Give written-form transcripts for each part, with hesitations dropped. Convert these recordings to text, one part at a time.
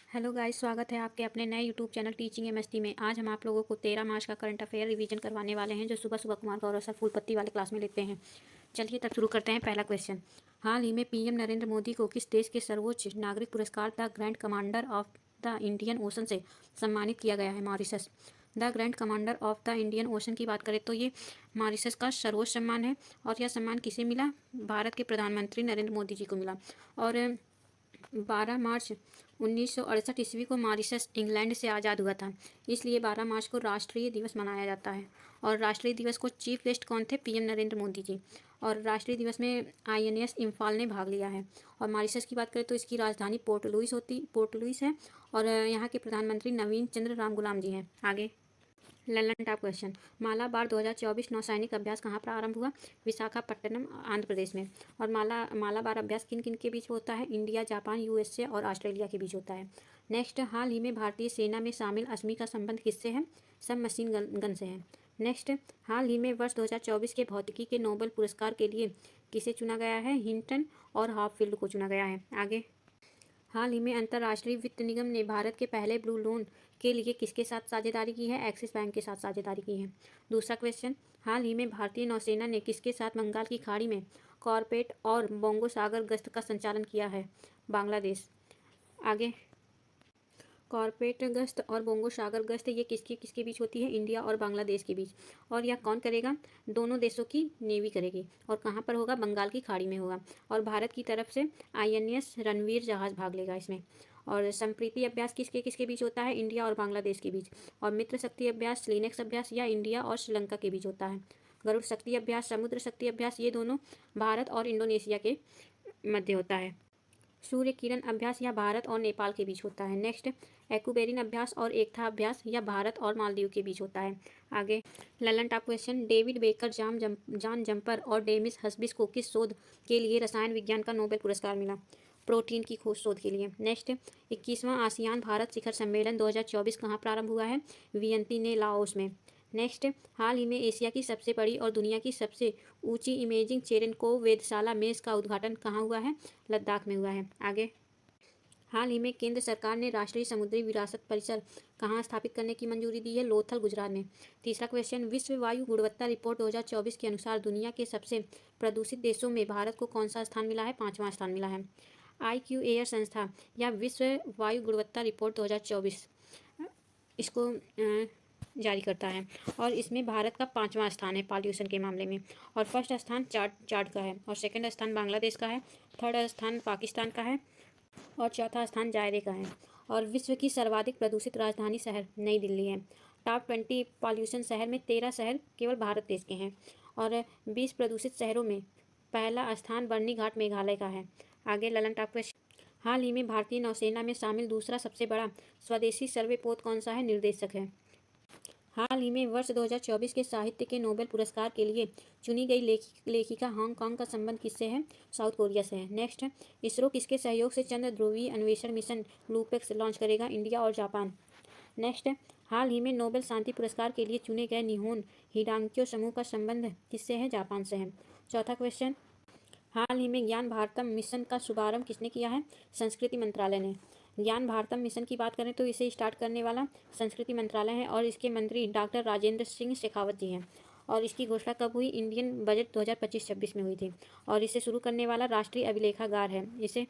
Hello guys, स्वागत है आपके अपने नए यूट्यूब चैनल टीचिंग एमएसटी में। आज हम आप लोगों को 13 मार्च का करंट अफेयर रिवीजन करवाने वाले हैं, जो सुबह सुबह कुमार गौरव सर फूलपत्ती वाले क्लास में लेते हैं। चलिए तब शुरू करते हैं। पहला क्वेश्चन, हाल ही में पीएम नरेंद्र मोदी को किस देश के सर्वोच्च नागरिक पुरस्कार the grand commander of the Indian ocean से सम्मानित किया गया है? Mauritius. The grand commander of the Indian ocean की बात करें तो ये मॉरिशस का सर्वोच्च सम्मान है। और यह सम्मान किसे मिला? भारत के प्रधानमंत्री नरेंद्र मोदी जी को मिला। और 12 मार्च 1968 ईस्वी को मॉरिशस इंग्लैंड से आज़ाद हुआ था, इसलिए 12 मार्च को राष्ट्रीय दिवस मनाया जाता है। और राष्ट्रीय दिवस को चीफ गेस्ट कौन थे? पीएम नरेंद्र मोदी जी। और राष्ट्रीय दिवस में आईएनएस इम्फाल ने भाग लिया है। और मॉरिशस की बात करें तो इसकी राजधानी पोर्ट लुइस है। और यहाँ के प्रधानमंत्री नवीन चंद्र राम गुलाम जी हैं। आगे ललन टॉप क्वेश्चन, मालाबार 2024 नौसैनिक अभ्यास कहाँ प्रारंभ हुआ? विशाखापट्टनम, आंध्र प्रदेश में। और मालाबार अभ्यास किन किन के बीच होता है? इंडिया, जापान, यूएसए और ऑस्ट्रेलिया के बीच होता है। नेक्स्ट, हाल ही में भारतीय सेना में शामिल अश्मी का संबंध किससे है? सब मशीन गन से है। नेक्स्ट, हाल ही में वर्ष 2024 के भौतिकी के नोबेल पुरस्कार के लिए किसे चुना गया है? हिंटन और हॉपफील्ड को चुना गया है। आगे, हाल ही में अंतर्राष्ट्रीय वित्त निगम ने भारत के पहले ब्लू लोन के लिए किसके साथ साझेदारी की है? एक्सिस बैंक के साथ साझेदारी की है। दूसरा क्वेश्चन, हाल ही में भारतीय नौसेना ने किसके साथ बंगाल की खाड़ी में कॉर्पेट और बोंगो सागर गश्त का संचालन किया है? बांग्लादेश। आगे, कॉर्पेट गश्त और बोंगो सागर गश्त ये किसके किसके बीच होती है? इंडिया और बांग्लादेश के बीच। और यह कौन करेगा? दोनों देशों की नेवी करेगी। और कहाँ पर होगा? बंगाल की खाड़ी में होगा। और भारत की तरफ से आईएनएस रणवीर जहाज भाग लेगा इसमें। और संप्रीति अभ्यास किसके किसके बीच होता है? इंडिया और बांग्लादेश के बीच। और मित्र शक्ति अभ्यास, स्लीनेक्स अभ्यास या इंडिया और श्रीलंका के बीच होता है। गरुड़ शक्ति अभ्यास, समुद्र शक्ति अभ्यास ये दोनों भारत और इंडोनेशिया के मध्य होता है। सूर्य किरण अभ्यास या भारत और नेपाल के बीच होता है। नेक्स्ट, एक्यूबेरिन अभ्यास और एकता अभ्यास या भारत और मालदीव के बीच होता है। आगे Lallantop question, David baker, John jumper और डेमिस हस्बिस को किस शोध के लिए रसायन विज्ञान का नोबेल पुरस्कार मिला? प्रोटीन की खोज शोध के लिए। नेक्स्ट, 21वां आसियान भारत शिखर सम्मेलन 2024 कहाँ प्रारंभ हुआ है? वियंती, लाओस में। नेक्स्ट, हाल ही में एशिया की सबसे बड़ी और दुनिया की सबसे ऊंची इमेजिंग चेरेनकोव वेधशाला मेज का उद्घाटन कहाँ हुआ है? लद्दाख में हुआ है। आगे, हाल ही में केंद्र सरकार ने राष्ट्रीय समुद्री विरासत परिसर कहाँ स्थापित करने की मंजूरी दी है? लोथल, गुजरात में। तीसरा क्वेश्चन, विश्व वायु गुणवत्ता रिपोर्ट 2024 के अनुसार दुनिया के सबसे प्रदूषित देशों में भारत को कौन सा स्थान मिला है? 5वां स्थान मिला है। IQ एयर संस्था या विश्व वायु गुणवत्ता रिपोर्ट 2024 इसको जारी करता है। और इसमें भारत का 5वां स्थान है पॉल्यूशन के मामले में। और फर्स्ट स्थान चार्ट का है। और सेकंड स्थान बांग्लादेश का है। थर्ड स्थान पाकिस्तान का है। और चौथा स्थान जायरे का है। और विश्व की सर्वाधिक प्रदूषित राजधानी शहर नई दिल्ली है। टॉप 20 पॉल्यूशन शहर में 13 शहर केवल भारत देश के हैं। और 20 प्रदूषित शहरों में पहला स्थान बरनी घाट मेघालय का है। आगे ललन टॉप क्वेश्चन, हाल ही में भारतीय नौसेना में शामिल दूसरा सबसे बड़ा स्वदेशी सर्वेपोत कौन सा है? निर्देशक है। हाल ही में वर्ष 2024 के साहित्य के नोबेल पुरस्कार के लिए चुनी गई लेखिका हांगकांग का संबंध किससे है? साउथ कोरिया से है। नेक्स्ट, इसरो किसके सहयोग से चंद्र ध्रुवीय अन्वेषण मिशन लूपेक्स लॉन्च करेगा? इंडिया और जापान। नेक्स्ट, हाल ही में नोबेल शांति पुरस्कार के लिए चुने गए निहोन हिडांक्यो समूह का संबंध किससे है? जापान से है। चौथा क्वेश्चन, हाल ही में ज्ञान भारतम मिशन का शुभारंभ किसने किया है? संस्कृति मंत्रालय ने। ज्ञान भारतम मिशन की बात करें तो इसे स्टार्ट करने वाला संस्कृति मंत्रालय है। और इसके मंत्री डॉक्टर राजेंद्र सिंह शेखावत जी हैं। और इसकी घोषणा कब हुई? इंडियन बजट 2025-26 में हुई थी। और इसे शुरू करने वाला राष्ट्रीय अभिलेखागार है। इसे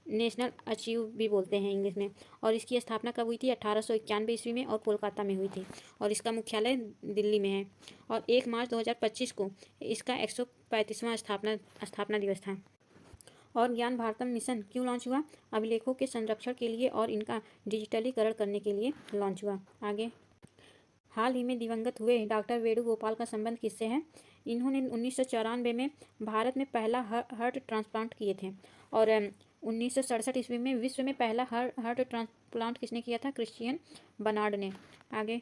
नेशनल अचीव भी बोलते हैं इंग्लिश में। और इसकी स्थापना कब हुई थी? 1891 ईस्वी में और कोलकाता में हुई थी। और इसका मुख्यालय दिल्ली में है। और 1 मार्च 2025 को इसका 135वां स्थापना दिवस था। और ज्ञान भारतम मिशन क्यों लॉन्च हुआ? अभिलेखों के संरक्षण के लिए और इनका डिजिटलीकरण करने के लिए लॉन्च हुआ। आगे, हाल ही में दिवंगत हुए डॉक्टर वेणुगोपाल का संबंध किससे है? इन्होंने 1994 में भारत में पहला हार्ट ट्रांसप्लांट किए थे। और 1967 ईस्वी में विश्व में पहला हार्ट ट्रांसप्लांट किसने किया था? क्रिश्चियन बर्नार्ड ने। आगे,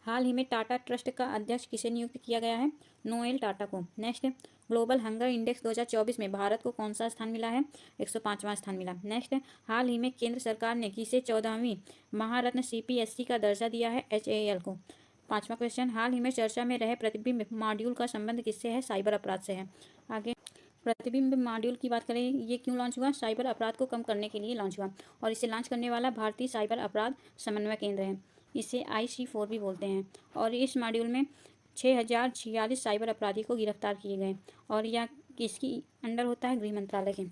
हाल ही में टाटा ट्रस्ट का अध्यक्ष किसे नियुक्त किया गया है? नोएल टाटा को। नेक्स्ट, ग्लोबल हंगर इंडेक्स 2024 में भारत को कौन सा स्थान मिला है? 105वां स्थान मिला। नेक्स्ट, हाल ही में केंद्र सरकार ने किसे 14वीं महारत्न CPSC का दर्जा दिया है? HAL को। 5वां क्वेश्चन, हाल ही में चर्चा में रहे प्रतिबिंब मॉड्यूल का संबंध किससे है? साइबर अपराध से है। आगे, प्रतिबिंब मॉड्यूल की बात करें, ये क्यों लॉन्च हुआ? साइबर अपराध को कम करने के लिए लॉन्च हुआ और इसे लॉन्च करने वाला भारतीय साइबर अपराध समन्वय केंद्र है। इसे IC4 भी बोलते हैं और इस मॉड्यूल में 6046 साइबर अपराधी को गिरफ्तार किए गए और यह किसकी अंडर होता है? गृह मंत्रालय के।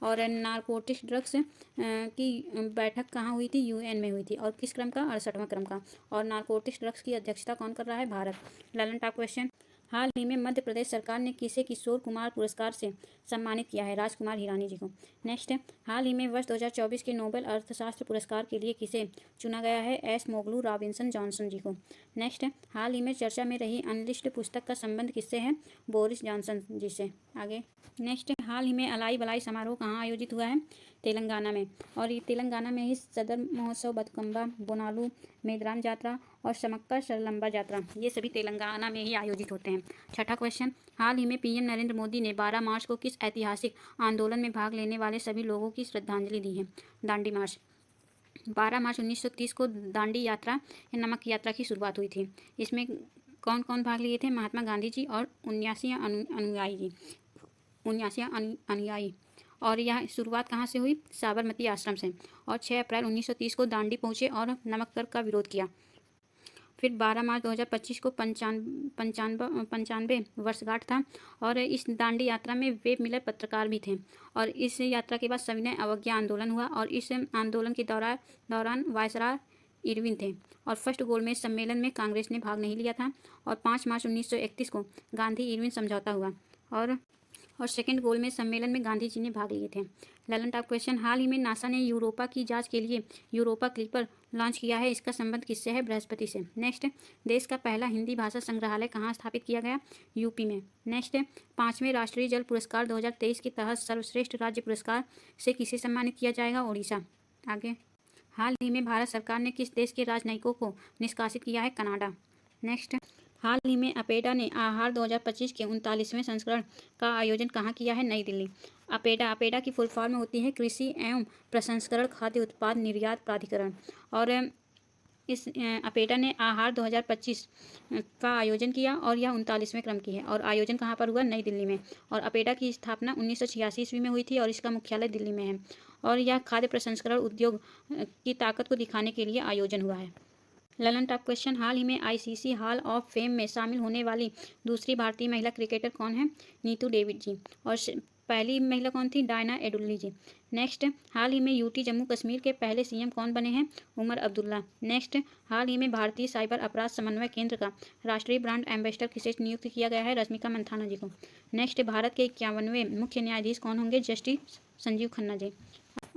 और नारकोटिक्स ड्रग्स की बैठक कहाँ हुई थी? UN में हुई थी और किस क्रम का? 68वां क्रम का। और नारकोटिक्स ड्रग्स की अध्यक्षता कौन कर रहा है? भारत। ललन टॉप क्वेश्चन, हाल ही में मध्य प्रदेश सरकार ने किसे किशोर कुमार पुरस्कार से सम्मानित किया है? राजकुमार हिरानी जी को। नेक्स्ट, हाल ही में वर्ष 2024 के नोबेल अर्थशास्त्र पुरस्कार के लिए किसे चुना गया है? S मोगलू रॉबिन्सन जॉनसन जी को। नेक्स्ट, हाल ही में चर्चा में रही अनलिस्ट पुस्तक का संबंध किससे है? बोरिस जॉनसन जी से। आगे नेक्स्ट, हाल ही में अलाई बलाई समारोह कहाँ आयोजित हुआ है? तेलंगाना में। और ये तेलंगाना में ही सदर महोत्सव, बतुकम्बा, बोनालू, मेदरान यात्रा और समक्का सरलंबा यात्रा, ये सभी तेलंगाना में ही आयोजित होते हैं। छठा क्वेश्चन, हाल ही में PM नरेंद्र मोदी ने 12 मार्च को किस ऐतिहासिक आंदोलन में भाग लेने वाले सभी लोगों की श्रद्धांजलि दी है? दांडी मार्च। 12 मार्च 1930 को दांडी यात्रा या नमक यात्रा की शुरुआत हुई थी। इसमें कौन कौन भाग लिए थे? महात्मा गांधी जी और 79 अनुयायी। और यह शुरुआत कहाँ से हुई? साबरमती आश्रम से। और 6 अप्रैल 1930 को दांडी पहुँचे और नमक कर का विरोध किया। फिर 12 मार्च 2025 को 95 वर्षगांठ था और इस दांडी यात्रा में वेब मिलर पत्रकार भी थे। और इस यात्रा के बाद सविनय अवज्ञा आंदोलन हुआ और इस आंदोलन के दौरान वायसराय इरविन थे और फर्स्ट गोलमेज सम्मेलन में कांग्रेस ने भाग नहीं लिया था। और 5 मार्च 1931 को गांधी इरविन समझौता हुआ और सेकेंड गोलमेज सम्मेलन में गांधी जी ने भाग लिए थे। ललन टॉप क्वेश्चन, हाल ही में नासा ने यूरोपा की जांच के लिए यूरोपा क्लिपर लॉन्च किया है। इसका संबंध किससे है? बृहस्पति से। नेक्स्ट, देश का पहला हिंदी भाषा संग्रहालय कहाँ स्थापित किया गया? यूपी में। नेक्स्ट, 5वें राष्ट्रीय जल पुरस्कार 2023 के तहत सर्वश्रेष्ठ राज्य पुरस्कार से किसे सम्मानित किया जाएगा? ओडिशा। आगे, हाल ही में भारत सरकार ने किस देश के राजनयिकों को निष्कासित किया है? कनाडा। नेक्स्ट, हाल ही में अपेडा ने आहार 2025 के 39वें संस्करण का आयोजन कहाँ किया है? नई दिल्ली। अपेडा की फुल फॉर्म होती है कृषि एवं प्रसंस्करण खाद्य उत्पाद निर्यात प्राधिकरण। और इस अपेडा ने आहार 2025 का आयोजन किया और यह 39वें क्रम की है और आयोजन कहाँ पर हुआ? नई दिल्ली में। और अपेडा की स्थापना 1986 ईस्वी में हुई थी और इसका मुख्यालय दिल्ली में है और यह खाद्य प्रसंस्करण उद्योग की ताकत को दिखाने के लिए आयोजन हुआ है। ललन टॉप क्वेश्चन, हाल ही में ICC हॉल ऑफ फेम में शामिल होने वाली दूसरी भारतीय महिला क्रिकेटर कौन है? नीतू डेविड जी। और पहली महिला कौन थी? डायना एडुल्ली जी। नेक्स्ट, हाल ही में UT जम्मू कश्मीर के पहले CM कौन बने हैं? उमर अब्दुल्ला। नेक्स्ट, हाल ही में भारतीय साइबर अपराध समन्वय केंद्र का राष्ट्रीय ब्रांड एम्बेसडर किसे नियुक्त किया गया है? रश्मिका मंथाना जी को। नेक्स्ट, भारत के 51वें मुख्य न्यायाधीश कौन होंगे? जस्टिस संजीव खन्ना जी।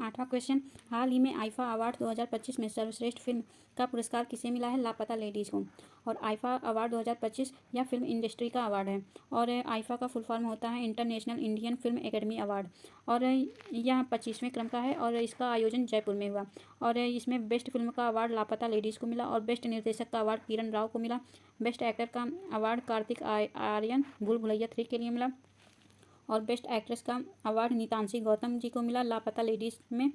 8वां क्वेश्चन, हाल ही में आईफा अवार्ड 2025 में सर्वश्रेष्ठ फिल्म का पुरस्कार किसे मिला है? लापता लेडीज़ को। और आईफा अवार्ड 2025 यह फिल्म इंडस्ट्री का अवार्ड है और आईफा का फुल फॉर्म होता है international Indian film academy award और यह 25वें क्रम का है और इसका आयोजन जयपुर में हुआ। और इसमें बेस्ट फिल्म का अवार्ड लापता लेडीज़ को मिला और बेस्ट निर्देशक का अवार्ड किरण राव को मिला। बेस्ट एक्टर का अवार्ड कार्तिक आर्यन भूल भुलैया 3 के लिए मिला और बेस्ट एक्ट्रेस का अवार्ड नीतांशी गौतम जी को मिला लापता लेडीज़ में।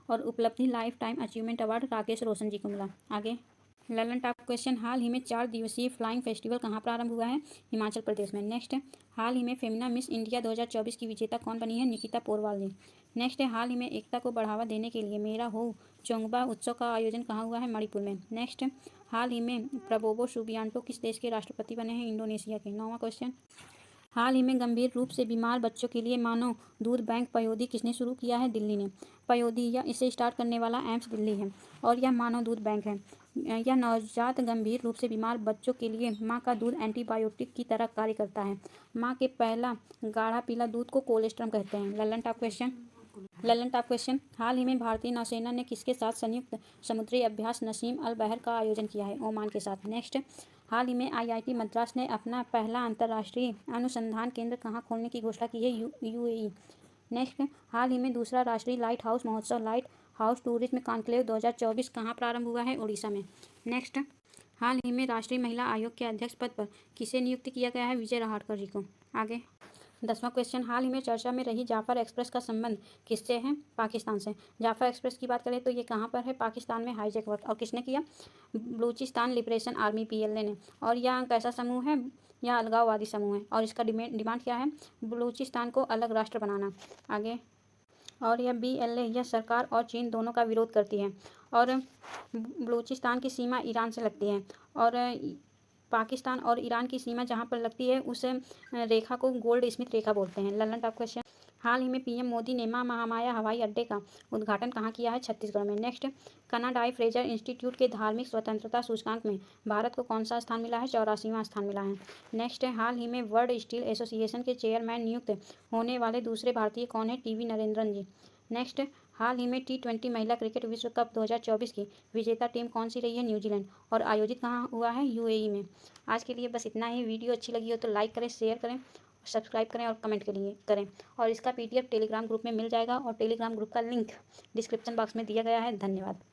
और उपलब्धि lifetime achievement award Rakesh Roshan ji को मिला। आगे, ललन टॉप क्वेश्चन, हाल ही में 4 दिवसीय फ्लाइंग फेस्टिवल कहाँ प्रारंभ हुआ है? हिमाचल प्रदेश में। नेक्स्ट, हाल ही में फेमिना मिस इंडिया 2024 की विजेता कौन बनी है? निकिता पोरवाल जी। नेक्स्ट, हाल ही में एकता को बढ़ावा देने के लिए मेरा हो चोंगबा उत्सव का आयोजन कहाँ हुआ है? मणिपुर में। नेक्स्ट, हाल ही में प्रबोवो सुबियांटो किस देश के राष्ट्रपति बने हैं? इंडोनेशिया के। 9वां क्वेश्चन, हाल ही में गंभीर रूप से बीमार बच्चों के लिए मानव दूध बैंक पयोधी किसने शुरू किया है? दिल्ली ने। पयोधी या इसे स्टार्ट करने वाला एम्स दिल्ली है और यह मानव दूध बैंक है। यह नवजात गंभीर रूप से बीमार बच्चों के लिए माँ का दूध एंटीबायोटिक की तरह कार्य करता है। माँ के पहला गाढ़ा पीला दूध को कोलेस्ट्रम कहते हैं। ललन टॉप क्वेश्चन, हाल ही में भारतीय नौसेना ने किसके साथ संयुक्त समुद्री अभ्यास नसीम अल बहर का आयोजन किया है? ओमान के साथ। नेक्स्ट, हाल ही में IIT मद्रास ने अपना पहला अंतर्राष्ट्रीय अनुसंधान केंद्र कहाँ खोलने की घोषणा की है? UAE। नेक्स्ट, हाल ही में दूसरा राष्ट्रीय लाइट हाउस महोत्सव लाइट हाउस टूरिज्म कॉन्क्लेव 2024 कहाँ प्रारंभ हुआ है? उड़ीसा में। नेक्स्ट, हाल ही में राष्ट्रीय महिला आयोग के अध्यक्ष पद पर किसे नियुक्त किया गया है? विजय रहाटकर जी को। आगे, 10वां क्वेश्चन, हाल ही में चर्चा में रही जाफर एक्सप्रेस का संबंध किससे है? पाकिस्तान से। जाफर एक्सप्रेस की बात करें तो ये कहाँ पर है? पाकिस्तान में हाईजैक हुआ और किसने किया? बलूचिस्तान लिबरेशन आर्मी PLA ने। और यह कैसा समूह है? यह अलगाववादी समूह है और इसका डिमांड क्या है? बलूचिस्तान को अलग राष्ट्र बनाना। आगे, और यह BLA यह सरकार और चीन दोनों का विरोध करती है और बलूचिस्तान की सीमा ईरान से लगती है और पाकिस्तान और ईरान की सीमा जहाँ पर लगती है उस रेखा को गोल्ड स्मिथ रेखा बोलते हैं। ललन टॉप क्वेश्चन, हाल ही में PM मोदी ने मां महामाया हवाई अड्डे का उद्घाटन कहाँ किया है? छत्तीसगढ़ में। नेक्स्ट, कनाडाई फ्रेजर इंस्टीट्यूट के धार्मिक स्वतंत्रता सूचकांक में भारत को कौन सा स्थान मिला है? 84वां स्थान मिला है। नेक्स्ट है, हाल ही में वर्ल्ड स्टील एसोसिएशन के चेयरमैन नियुक्त होने वाले दूसरे भारतीय कौन है? TV नरेंद्रन जी। नेक्स्ट, हाल ही में T20 महिला क्रिकेट विश्व कप 2024 की विजेता टीम कौन सी रही है? न्यूजीलैंड। और आयोजित कहाँ हुआ है? UAE में। आज के लिए बस इतना ही। वीडियो अच्छी लगी हो तो लाइक करें, शेयर करें, सब्सक्राइब करें और कमेंट के लिए करें। और इसका PDF टेलीग्राम ग्रुप में मिल जाएगा और टेलीग्राम ग्रुप का लिंक डिस्क्रिप्शन बॉक्स में दिया गया है। धन्यवाद।